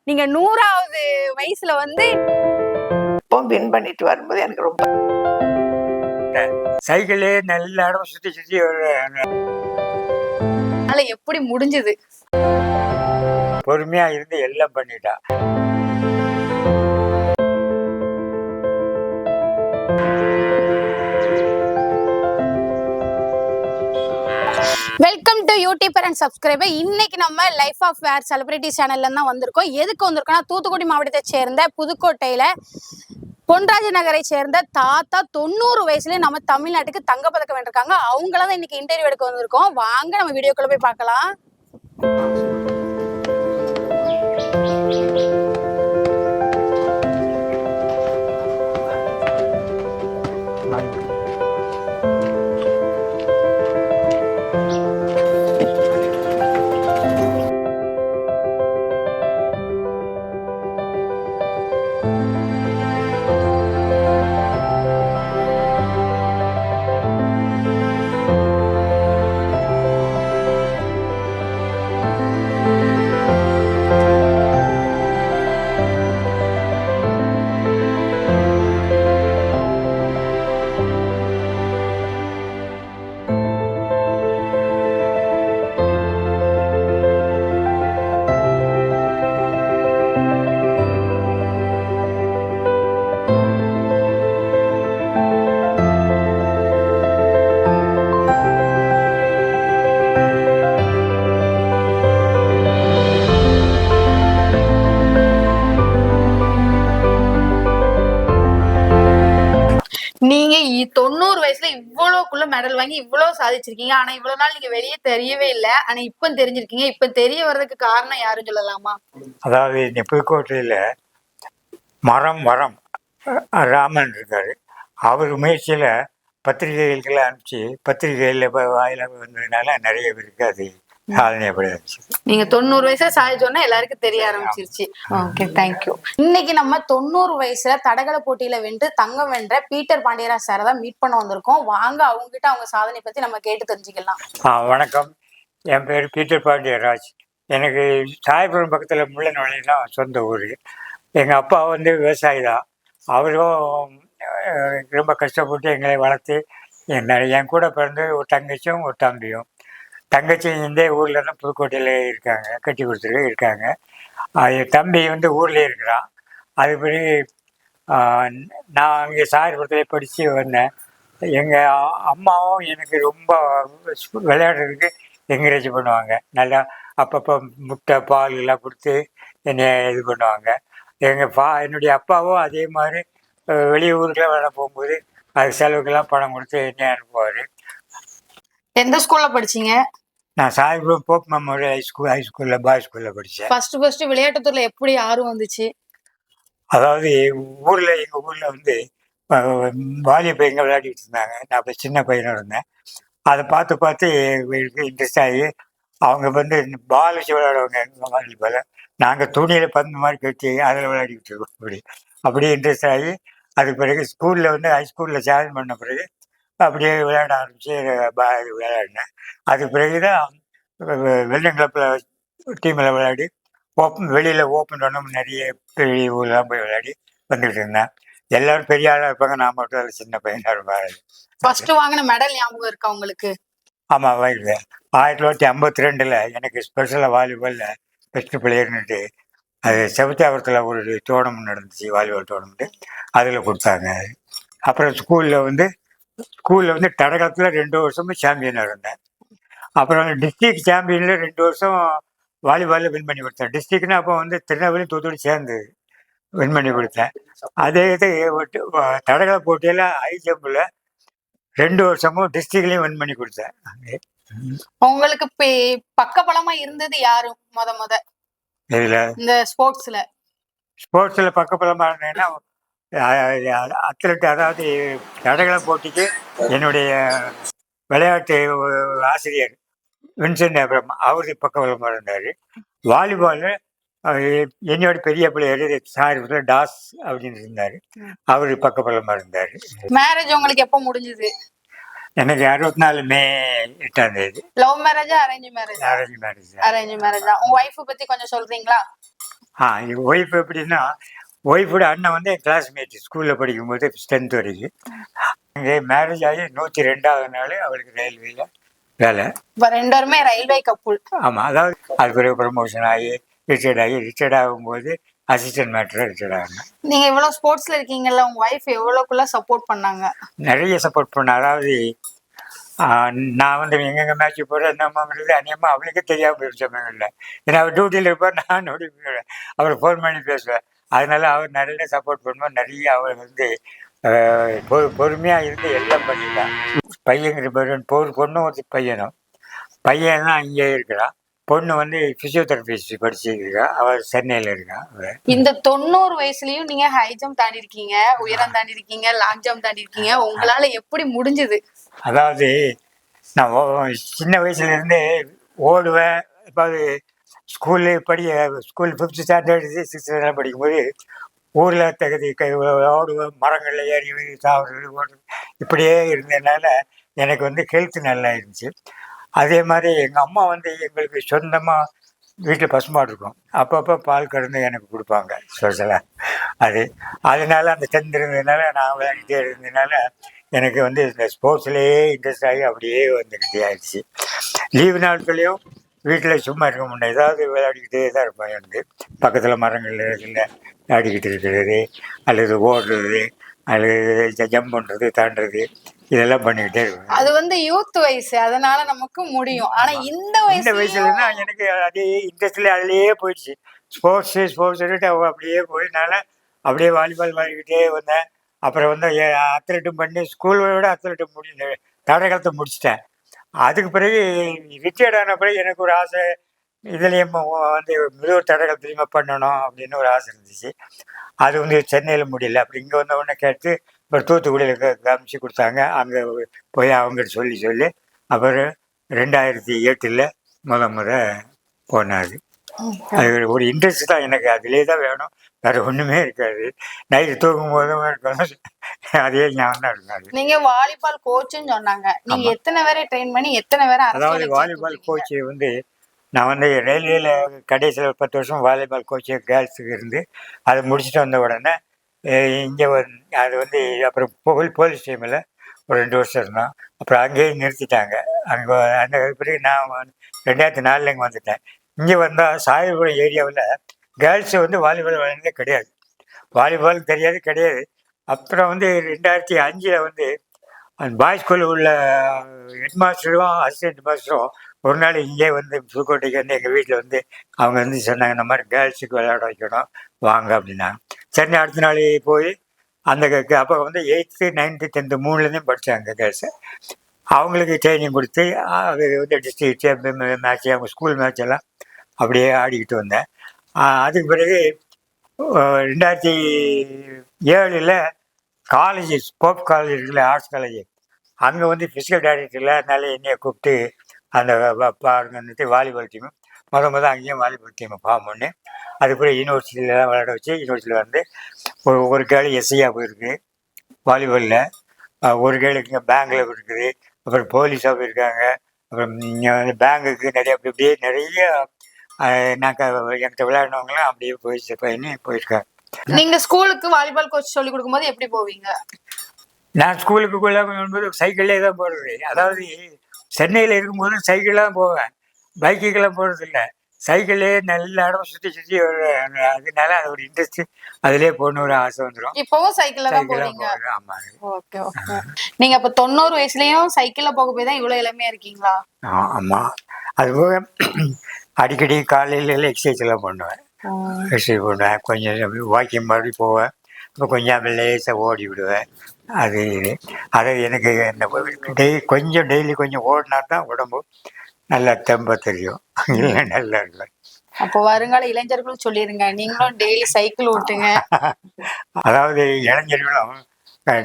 நீங்க 100வது வயசுல வந்து இப்போ வின் பண்ணிட்டு வரும்போது எனக்கு ரொம்ப சைக்கிளே நல்ல இடம் சுற்றி சுற்றி எப்படி முடிஞ்சது? பொறுமையா இருந்து எல்லாம் பண்ணிட்டா. Welcome to YouTuber and subscriber. இன்னைக்கு நம்ம லைஃப் ஆஃப் வேர் செலிபிரிட்டி சேனல்ல தான் வந்திருக்கோம். எதுக்கு வந்திருக்கோம்னா, தூத்துக்குடி மாவட்டத்தை சேர்ந்த புதுக்கோட்டையில பொன்ராஜ நகரை சேர்ந்த தாத்தா 90 வயசுலயே நம்ம தமிழ்நாட்டுக்கு தங்கப்பதக்கம் வென்றிருக்காங்க. அவங்களதான் இன்னைக்கு இன்டர்வியூ எடுக்க வந்திருக்கோம். வாங்க நம்ம வீடியோக்குள்ள போய் பார்க்கலாம். நீங்க 90 வயசுல இவ்வளவுக்குள்ள மெடல் வாங்கி இவ்வளவு சாதிச்சிருக்கீங்க. ஆனா இவ்வளவு நாள் நீங்க வெளியே தெரியவே இல்லை. ஆனா இப்ப தெரிஞ்சிருக்கீங்க. இப்ப தெரிய வர்றதுக்கு காரணம் யாருன்னு சொல்லலாமா? அதாவது இந்த புதுக்கோட்டையில மரம் ராமன் இருக்காரு. அவர் முயற்சியில பத்திரிகைகளுக்கெல்லாம் அனுப்பிச்சு பத்திரிகைகளில் வாயில வந்ததுனால நிறைய பேருக்கு அது சாதனை அப்படியாச்சு. நீங்க 90 வயசுல சாதிச்சோன்னா எல்லாருக்கும் தெரிய ஆரம்பிச்சிருச்சு. Okay, thank you. இன்னைக்கு நம்ம 90 வயசுல தடகள போட்டியில வென்று தங்கம் வென்ற பீட்டர் பாண்டியராஜ் சாரை தான் மீட் பண்ண வந்திருக்கோம். வாங்க அவங்க கிட்ட அவங்க சாதனை பத்தி நம்ம கேட்டு தெரிஞ்சுக்கலாம். வணக்கம், என் பேர் பீட்டர் பாண்டியராஜ். எனக்கு சாயபுரம் பக்கத்தில் முள்ளநுழை தான் சொந்த ஊர். எங்கள் அப்பா வந்து விவசாயி தான். அவரும் ரொம்ப கஷ்டப்பட்டு எங்களை வளர்த்து என் கூட பிறந்து ஒரு தங்கச்சியும் ஒரு தம்பியும். தங்கச்சி இந்த ஊரில் தான் புதுக்கோட்டையில் இருக்காங்க, கட்டி கொடுத்துட்டு இருக்காங்க. தம்பி வந்து ஊர்லேயே இருக்கிறான். அது பிறகு நான் அங்கே சாயபுரத்தில் படித்து வந்தேன். எங்கள் அம்மாவும் எனக்கு ரொம்ப விளையாடுறதுக்கு என்கரேஜ் பண்ணுவாங்க. நல்லா அப்பப்போ முட்டை பால் எல்லாம் கொடுத்து என்னை இது பண்ணுவாங்க. என்னுடைய அப்பாவும் அதே மாதிரி வெளியூருக்குலாம் விளையாட போகும்போது அது செலவுக்கெல்லாம் பணம் கொடுத்து என்னை அனுப்புவார். எந்த ஸ்கூல்ல படிச்சீங்க? நான் சாயபுரம் போப் மெமோரியல் ஹைஸ்கூலில் பாய்ஸ் ஸ்கூலில் படித்தேன். ஃபர்ஸ்ட் விளையாட்டுத்துறையில எப்படி ஆர்வம் வந்துச்சு? அதாவது எங்கள் ஊரில் வந்து வாலிய பையங்க விளையாடிட்டு இருந்தாங்க. நான் அப்போ சின்ன பையனாக இருந்தேன். அதை பார்த்து இன்ட்ரெஸ்ட் ஆகி அவங்க வந்து பால் வச்சு விளையாடுவாங்க வாலிபால். நாங்கள் துணியில் பந்து மாதிரி கட்டி அதில் விளையாடிக்கிட்டு இருக்கோம். அப்படியே இன்ட்ரெஸ்ட் ஆகி அதுக்கு பிறகு ஸ்கூலில் வந்து ஹைஸ்கூலில் ஜாயின் பண்ண பிறகு அப்படியே விளையாட ஆரம்பித்து விளையாடினேன். அதுக்கு பிறகு தான் வெல்டிங் கிளப்பில் டீமில் விளையாடி வெளியில் ஓப்பன் பண்ண நிறைய பெரிய ஊர்லாம் போய் விளையாடி வந்துக்கிட்டு இருந்தேன். எல்லாரும் பெரிய ஆளாக இருப்பாங்க, நான் மட்டும் அதில் சின்ன பையனாக இருப்பேன். ஃபர்ஸ்ட் வாங்கின மெடல் ஞாபகம் இருக்கா உங்களுக்கு? ஆமாம், 1952 எனக்கு ஸ்பெஷலாக வாலிபாலில் பெஸ்ட் பிளேயர்னுட்டு அது செவத்தாபுரத்தில் ஒரு டோர்னமெண்ட் நடந்துச்சு, வாலிபால் டோர்னமெண்ட்டு. அதில் கொடுத்தாங்க. அப்புறம் ஸ்கூலில் வந்து தடகளத்தில் 2 வருஷமும் சாம்பியனாக இருந்தேன். அப்புறம் டிஸ்ட்ரிக்ட் சாம்பியனில் 2 வருஷம் வாலிபாலில் வின் பண்ணி கொடுத்தேன். டிஸ்ட்ரிக்ட்னா அப்போ வந்து திருநெல்வேலி தூத்துக்குடி சேர்ந்து வின் பண்ணி கொடுத்தேன். அதே இது தடகள போட்டியில் ஹை ஜம்பில் 2 வருஷமும் டிஸ்ட்ரிக்ட்லையும் வின் பண்ணி கொடுத்தேன். உங்களுக்கு பக்கபலமா இருந்தது யாரு முத இந்த ஸ்போர்ட்ஸ்ல பக்கபலமா இருந்தேன்னா அத்லெட், அதாவது தடகள போட்டிக்கு என்னுடைய விளையாட்டு ஆசிரியர் வின்சென்ட் அப்புறம் அவரு பக்கபலமாக இருந்தார். வாலிபால் என்னோட பெரிய பிள்ளையார் சாயபுரத்தில் டாஸ் அப்படின்னு இருந்தார், அவர் பக்கபலமாக இருந்தார். மேரேஜ் உங்களுக்கு எப்போ முடிஞ்சது? எனக்கு 64 மே 8 லவ் மேரேஜா arrange marriage? Arrange marriage. Arrange marriage தான். உங்க வைஃப் பத்தி கொஞ்சம் சொல்றீங்களா? ஒய்ஃப் எப்படின்னா, ஒய்ஃபோட அண்ணன் வந்து என் கிளாஸ்மேட் ஸ்கூலில் படிக்கும்போது 10th வரைக்கும். அங்கே மேரேஜ் ஆகி 102வது நாள் அவளுக்கு ரயில்வேல வேலை. இப்ப 2 பேருமே ரயில்வே கப்புள். ஆமாம், அதாவது அது பிறகு ப்ரமோஷன் ஆகி ரிட்டையர்ட் ஆகும்போது அசிஸ்டன்ட் மேட்டராக ரிட்டையர்ட் ஆகணும். நீங்க இவ்வளவு ஸ்போர்ட்ஸ்ல இருக்கீங்கல்ல, உங்க ஒய்ஃப் எவ்வளவுக்குள்ள சப்போர்ட் பண்ணாங்க? நிறைய சப்போர்ட் பண்ண. அதாவது நான் வந்து எங்கெங்கே மேட்ச்சு போகிறேன் என்னம்மாங்கிறது அநியமாக அவளுக்கே தெரியாமல் போயிடுச்சு சமயங்களில். ஏன்னா அவர் டியூட்டியில் இருப்பார், நான் நோடி போயிடுவேன், அவரை ஃபோன் பண்ணி பேசுவேன். அதனால அவர் நிறைய சப்போர்ட் பண்ணுவோம். நிறைய அவர் வந்து பொறுமையாக இருந்து எல்லாம் பண்ணிட்டான். பையங்கிற பொண்ணு ஒரு பையனும். பையன் தான் இங்கே இருக்கிறான். பொண்ணு வந்து பிசியோதெரபிஸ்ட் படிச்சிருக்கா, அவள் சென்னையில் இருக்கா. இந்த 90 வயசுலயும் நீங்க ஹை ஜம்ப் தாண்டி இருக்கீங்க, உயரம் தாண்டி இருக்கீங்க, லாங் ஜம்ப் தாண்டி இருக்கீங்க. உங்களால எப்படி முடிஞ்சது? அதாவது நான் சின்ன வயசுல இருந்தே ஓடுவேன். இப்போ school 5th standard 6th standard படிக்கும்போது ஊரில் தகுதி ஓடுவேன், மரங்களில் ஏறி சாப்பிட்றது ஓடுறது இப்படியே இருந்ததுனால எனக்கு வந்து ஹெல்த் நல்லா இருந்துச்சு. அதே மாதிரி எங்கள் அம்மா வந்து எங்களுக்கு சொந்தமாக வீட்டில் பசுமாடு இருக்கும், அப்பப்போ பால் கறந்து எனக்கு கொடுப்பாங்க ஸ்பெஷலாக. அதனால அந்த 10th இருந்ததுனால நான் விளையாடிட்டே இருந்ததுனால எனக்கு வந்து இந்த ஸ்போர்ட்ஸ்லேயே இன்ட்ரெஸ்ட் ஆகி அப்படியே வந்துக்கிட்டே ஆயிடுச்சு. லீவு நாட்களையும் வீட்டில் சும்மா இருக்க முடியாது, ஏதாவது விளையாடிக்கிட்டே தான் இருப்பேன். எனக்கு பக்கத்தில் மரங்கள் இதில் விளையாடிக்கிட்டு இருக்கிறது, அல்லது ஓடுறது, அல்லது ஜம்ப் பண்ணுறது, தாண்டுறது, இதெல்லாம் பண்ணிக்கிட்டே இருப்பேன். அது வந்து யூத் வயசு, அதனால நமக்கு முடியும். ஆனா இந்த வயசுலன்னா எனக்கு அதே இன்ட்ரெஸ்ட்ல அதுலேயே போயிடுச்சு. ஸ்போர்ட்ஸ் அப்படியே போயினால அப்படியே வாலிபால் விளையாடிக்கிட்டே வந்தேன். அப்புறம் வந்து அத்லெட்டும் பண்ணி ஸ்கூலோட அத்லெட்டும் தடை காலத்தை முடிச்சிட்டேன். அதுக்கு பிறகு ரிட்டையர்ட் ஆன பிறகு எனக்கு ஒரு ஆசை, இதுலேயும் வந்து முதல் தடகளத்துலேயுமே பண்ணணும் அப்படின்னு ஒரு ஆசை இருந்துச்சு. அது வந்து சென்னையில் முடியல. அப்படி இங்கே வந்த உடனே கேட்டு அப்புறம் தூத்துக்குடியில் காமிச்சு கொடுத்தாங்க. அங்கே போய் அவங்ககிட்ட சொல்லி அப்புறம் 2008 முத போனாது. அது ஒரு இன்ட்ரெஸ்ட் தான் எனக்கு, அதிலே தான் வேணும், வேற ஒன்றுமே இருக்காது. நைட்டு தூங்கும் போதும் இருக்கணும், அதே ஞாபகம் தான் இருக்காது. நீங்க வாலிபால் கோச்சுன்னு சொன்னாங்க, நீங்க எத்தனை பேரை ட்ரெயின் பண்ணி எத்தனை பேரை? அதாவது வாலிபால் கோச்சு வந்து நான் வந்து ரயில்வேல கடைசியில் 10 வருஷம் வாலிபால் கோச்சு கேர்ள்ஸுக்கு இருந்து அதை முடிச்சுட்டு வந்த உடனே இங்கே அது வந்து அப்புறம் போலீஸ் ஸ்டேஷனில் ஒரு 2 வருஷம் இருந்தோம். அப்புறம் அங்கேயே நிறுத்திட்டாங்க. அங்கே அந்த பிறகு நான் 2004 இங்கே வந்துட்டேன். இங்கே வந்தால் சாயல்புரம் ஏரியாவில் கேர்ள்ஸு வந்து வாலிபால் விளையாண்டதே கிடையாது, வாலிபால் கிடையாது. அப்புறம் வந்து 2005 வந்து அந்த பாய்ஸ் ஸ்கூலில் உள்ள ஹெட் மாஸ்டரும் அசிஸ்டன்ட் மாஸ்டரும் ஒரு நாள் இங்கே வந்து புதுக்கோட்டைக்கு வந்து எங்கள் வீட்டில் வந்து அவங்க வந்து சொன்னாங்க, இந்த மாதிரி கேர்ள்ஸுக்கு விளையாட வைக்கணும் வாங்க அப்படின்னாங்க. சரி, அடுத்த நாள் போய் அந்த அப்போ வந்து 8th 9th 10th 3லேயும் படித்தாங்க கேர்ள்ஸு. அவங்களுக்கு ட்ரைனிங் கொடுத்து அது வந்து டிஸ்ட்ரிக்ட் மேட்ச்சு, அவங்க ஸ்கூல் மேட்ச் எல்லாம் அப்படியே ஆடிக்கிட்டு வந்தேன். அதுக்கு பிறகு 2007 காலேஜ் ஸ்போர்ட் காலேஜ் இருக்குல்ல, ஆர்ட்ஸ் காலேஜ், அங்கே வந்து ஃபிசிக்கல் டைரக்டரில் அதனால என்னையை கூப்பிட்டு அந்த பாருங்க வாலிபால் டீமு முதல் அங்கேயும் வாலிபால் டீமை ஃபார்ம் பண்ணி அதுக்கப்புறம் யூனிவர்சிட்டியிலலாம் விளையாட வச்சு யூனிவர்சிட்டியில் வந்து ஒரு கேர்ள் எஸ்ஐயாக போயிருக்கு வாலிபாலில், ஒரு கேர்ளுக்கு இங்கே பேங்கில் இருக்குது, அப்புறம் போலீஸாக போயிருக்காங்க, அப்புறம் இங்கே வந்து பேங்குக்கு அப்படியே நிறைய என்கிட்ட விளையாடினவங்களாம் அப்படியே போயிருக்காங்க. நீங்க ஸ்கூலுக்கு வாலிபால் கோச் சொல்லி கொடுக்கும்போது எப்படி போவீங்க? நான் ஸ்கூலுக்கு போகும்போது சைக்கிள்லேயே தான் போகிறது. அதாவது சென்னையில் இருக்கும்போது சைக்கிள் தான் போவேன், பைக்குக்கெல்லாம் போகிறது இல்லை, சைக்கிள்லேயே நல்ல இடம் சுற்றி வருவேன். அதனால அது ஒரு இன்ட்ரெஸ்ட், அதிலே போகணும் ஒரு ஆசை வந்துடும். இப்போவும் சைக்கிள்ல தான் போவீங்க? ஆமாம். Okay okay. நீங்க அப்போ 90 வயசுலயும் சைக்கிள்ல போக போய் தான் இவ்வளோ இளமையா இருக்கீங்களா? ஆமாம். அது போக அடிக்கடி காலையில எக்ஸசைஸ் எல்லாம் பண்ணுவேன், கொஞ்சம் வாக்கிங் மாதிரி போவேன், இப்போ கொஞ்சம் லேசாக ஓடி விடுவேன். அது எனக்கு இந்த டெய்லி கொஞ்சம் ஓடினா தான் உடம்பு நல்லா தெம்ப தெரியும், இல்லை நல்லா இருக்கும். அப்போ வருங்கால இளைஞர்களும் சொல்லிடுங்க, நீங்களும் டெய்லி சைக்கிள் ஓட்டுங்க. அதாவது இளைஞர்களும்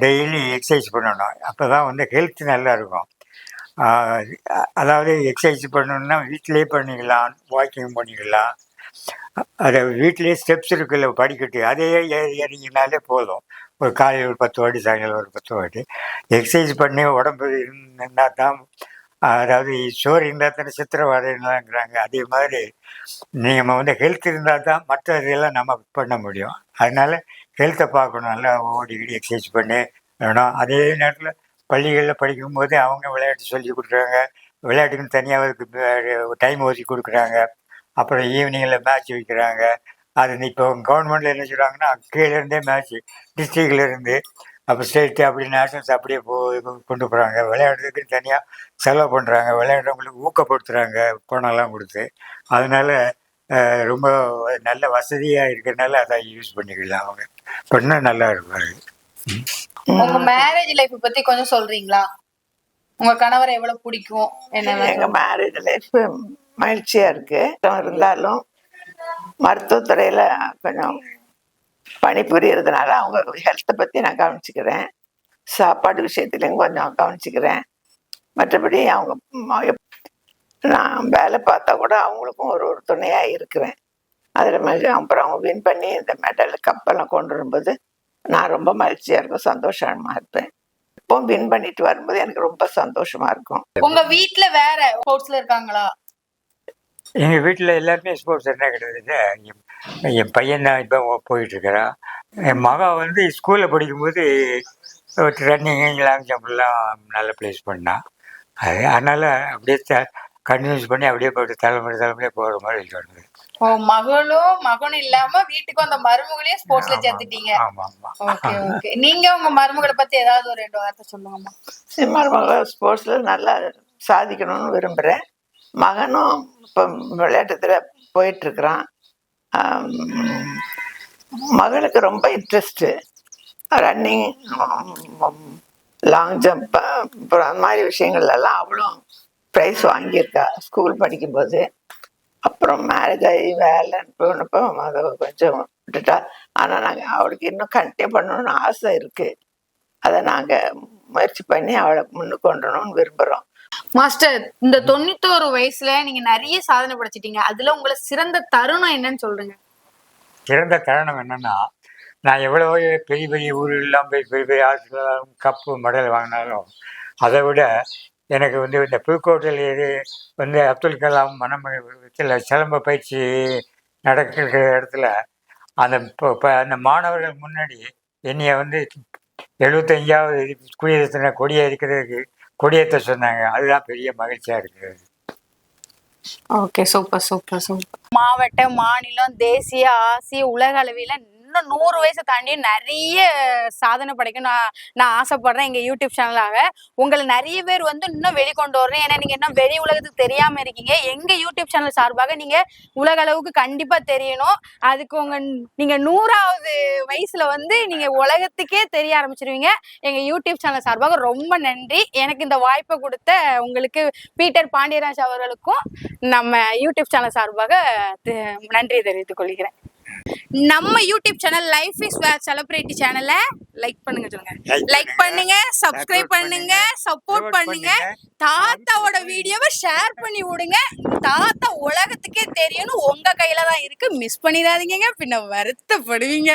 டெய்லி எக்ஸசைஸ் பண்ணணும், அப்போ தான் வந்து ஹெல்த் நல்லா இருக்கும். அதாவது எக்ஸசைஸ் பண்ணணுன்னா வீட்டிலே பண்ணிக்கலாம், வாக்கிங் பண்ணிக்கலாம். அதை வீட்டிலே ஸ்டெப்ஸ் இருக்குல்ல படிக்கட்டு, அதே ஏறிங்கனாலே போதும். ஒரு காலையில் ஒரு 10 வாட்டி, சாயங்காலம் ஒரு 10 வாட்டி எக்ஸசைஸ் பண்ணி உடம்பு இருந்தால் தான் அதாவது சோறு இருந்தால் தானே சித்திரவதைங்கிறாங்க. அதே மாதிரி நம்ம வந்து ஹெல்த் இருந்தால் தான் மற்ற இதெல்லாம் நம்ம பண்ண முடியும். அதனால ஹெல்த்தை பார்க்கணும், நல்லா ஓடிக்கிடி எக்ஸசைஸ் பண்ணி வேணும். அதே நேரத்தில் பள்ளிகளில் படிக்கும்போது அவங்க விளையாட்டு சொல்லி கொடுக்குறாங்க, விளையாட்டுக்குன்னு தனியாக அதுக்கு டைம் ஒதுக்கி கொடுக்குறாங்க. அப்புறம் ஈவினிங்கில் மேட்ச் வைக்கிறாங்க. அது இப்போ கவர்மெண்ட்டில் என்ன சொல்கிறாங்கன்னா கீழேருந்தே மேட்ச்சு டிஸ்ட்ரிக்ட்லேருந்து அப்போ ஸ்டேட்டு அப்படி நேஷனல்ஸ் அப்படியே கொண்டு போகிறாங்க. விளையாடுறதுக்குன்னு தனியாக செலவு பண்ணுறாங்க, விளையாடுறவங்களுக்கு ஊக்கப்படுத்துகிறாங்க பணம்லாம் கொடுத்து. அதனால ரொம்ப நல்ல வசதியாக இருக்கிறதுனால அதை யூஸ் பண்ணிக்கலாம். அவங்க பண்ணால் நல்லா இருப்பாரு. உங்க மேரேஜ் லைஃப் பத்தி கொஞ்சம் சொல்றீங்களா? உங்க கணவரை எவ்வளவு பிடிக்கும்? எங்க மேரேஜ் லைஃப் மகிழ்ச்சியா இருக்கு. இருந்தாலும் மருத்துவத்துறையில கொஞ்சம் பணிபுரியறதுனால அவங்க ஹெல்த்தை பத்தி நான் கவனிச்சுக்கிறேன். சாப்பாடு விஷயத்துலையும் கொஞ்சம் கவனிச்சுக்கிறேன். மற்றபடி அவங்க நான் வேலை பார்த்தா கூட அவங்களுக்கும் ஒரு துணையா இருக்கிறேன். அதில் அப்புறம் அவங்க வின் பண்ணி இந்த மெடல் கப்பெல்லாம் கொண்டு வரும்போது நான் ரொம்ப மகிழ்ச்சியா இருக்கும், சந்தோஷமா இருப்பேன். இப்போ வின் பண்ணிட்டு வரும்போது எனக்கு ரொம்ப சந்தோஷமா இருக்கும். உங்க வீட்டுல வேற ஸ்போர்ட்ஸ்ல இருக்காங்களா? எங்கள் வீட்டில் எல்லாருமே ஸ்போர்ட்ஸ் என்ன கிடையாது. என் பையன் தான் இப்போ போயிட்டுருக்கிறான். என் மகன் வந்து ஸ்கூலில் படிக்கும்போது ரன்னிங் லாங் ஜம்ப்லாம் நல்ல ப்ளேஸ் பண்ணான். அதனால் அப்படியே கன்வின்ஸ் பண்ணி அப்படியே போய்ட்டு தலைமுறையாக போகிற மாதிரி சொல்லுது. ஓ, மகனும் இல்லாம வீட்டுக்கு அந்த மருமகளையும் ஸ்போர்ட்ஸ்ல சேர்த்துட்டீங்க. Okay okay. நீங்க உங்க மருமகளை பத்தி ஏதாவது ஒரு 2 வார்த்தை சொல்லுங்கம்மா. மருமக ஸ்போர்ட்ஸ்ல நல்லா சாதிக்கணும்னு விரும்புறேன். மகனும் இப்போ விளையாட்டுத்துல போயிட்டு இருக்கிறான். மகளுக்கு ரொம்ப இன்ட்ரெஸ்ட் ரன்னிங், லாங் ஜம்ப், அப்புறம் அந்த மாதிரி விஷயங்கள்லாம் அவளும் ப்ரைஸ் வாங்கியிருக்கா ஸ்கூல் படிக்கும்போது. அப்புறம் மேரேஜ் ஆகி வேலைன்னு போனப்போ அதை கொஞ்சம் விட்டுட்டா. ஆனால் நாங்கள் அவளுக்கு இன்னும் கண்டினியூ பண்ணணும்னு ஆசை இருக்கு. அதை நாங்கள் முயற்சி பண்ணி அவளை முன்னுக்கு கொண்டணும்னு விரும்புகிறோம். மாஸ்டர், இந்த 91 வயசுல நீங்க நிறைய சாதனை படைச்சிட்டீங்க. அதுல உங்களை சிறந்த தருணம் என்னன்னு சொல்றீங்க? சிறந்த தருணம் என்னன்னா, நான் எவ்வளவோ பெரிய பெரிய ஊரெல்லாம் போய் பெரிய பெரிய ஆட்கள் கப்பு மெடல் வாங்கினாலும் அதை விட எனக்கு வந்து இந்த புதுக்கோட்டையில் வந்து அப்துல் கலாம் மனமத்தில் சிலம்ப பயிற்சி நடக்கிற இடத்துல அந்த மாணவர்கள் முன்னாடி என்னைய வந்து 75வது குடியரசு கொடியேற்ற சொன்னாங்க. அதுதான் பெரிய மகிழ்ச்சியா இருக்குது. Okay, super super super. மாவட்ட, மாநிலம், தேசிய, ஆசிய, உலக அளவில இன்னும் 100 வயசை தாண்டி நிறைய சாதனை படைக்க நான் ஆசைப்படுறேன். எங்க யூடியூப் சேனலாக உங்களை நிறைய பேர் வந்து இன்னும் வெளிக்கொண்டு வரேன். ஏன்னா நீங்க இன்னும் வெளி உலகத்துக்கு தெரியாம இருக்கீங்க. எங்க யூடியூப் சேனல் சார்பாக நீங்க உலக அளவுக்கு கண்டிப்பா தெரியணும். அதுக்கு நீங்க 100வது வயசுல வந்து நீங்க உலகத்துக்கே தெரிய ஆரம்பிச்சிருவீங்க. எங்க யூடியூப் சேனல் சார்பாக ரொம்ப நன்றி. எனக்கு இந்த வாய்ப்பை கொடுத்த உங்களுக்கு பீட்டர் பாண்டியராஜ் அவர்களுக்கும் நம்ம யூடியூப் சேனல் சார்பாக நன்றி தெரிவித்துக் கொள்கிறேன். நம்ம YouTube channel life is where celebrity சேனலை லைக் பண்ணுங்க. சொல்லுங்க, லைக் பண்ணுங்க, சப்ஸ்கிரைப் பண்ணுங்க, சப்போர்ட் பண்ணுங்க. தாத்தாவோட வீடியோவை ஷேர் பண்ணி விடுங்க. தாத்தா உலகத்துக்கே தெரியணும், உங்க கையில தான் இருக்கு. மிஸ் பண்ணிடாதீங்க, பின்ன வருத்தப்படுவீங்க.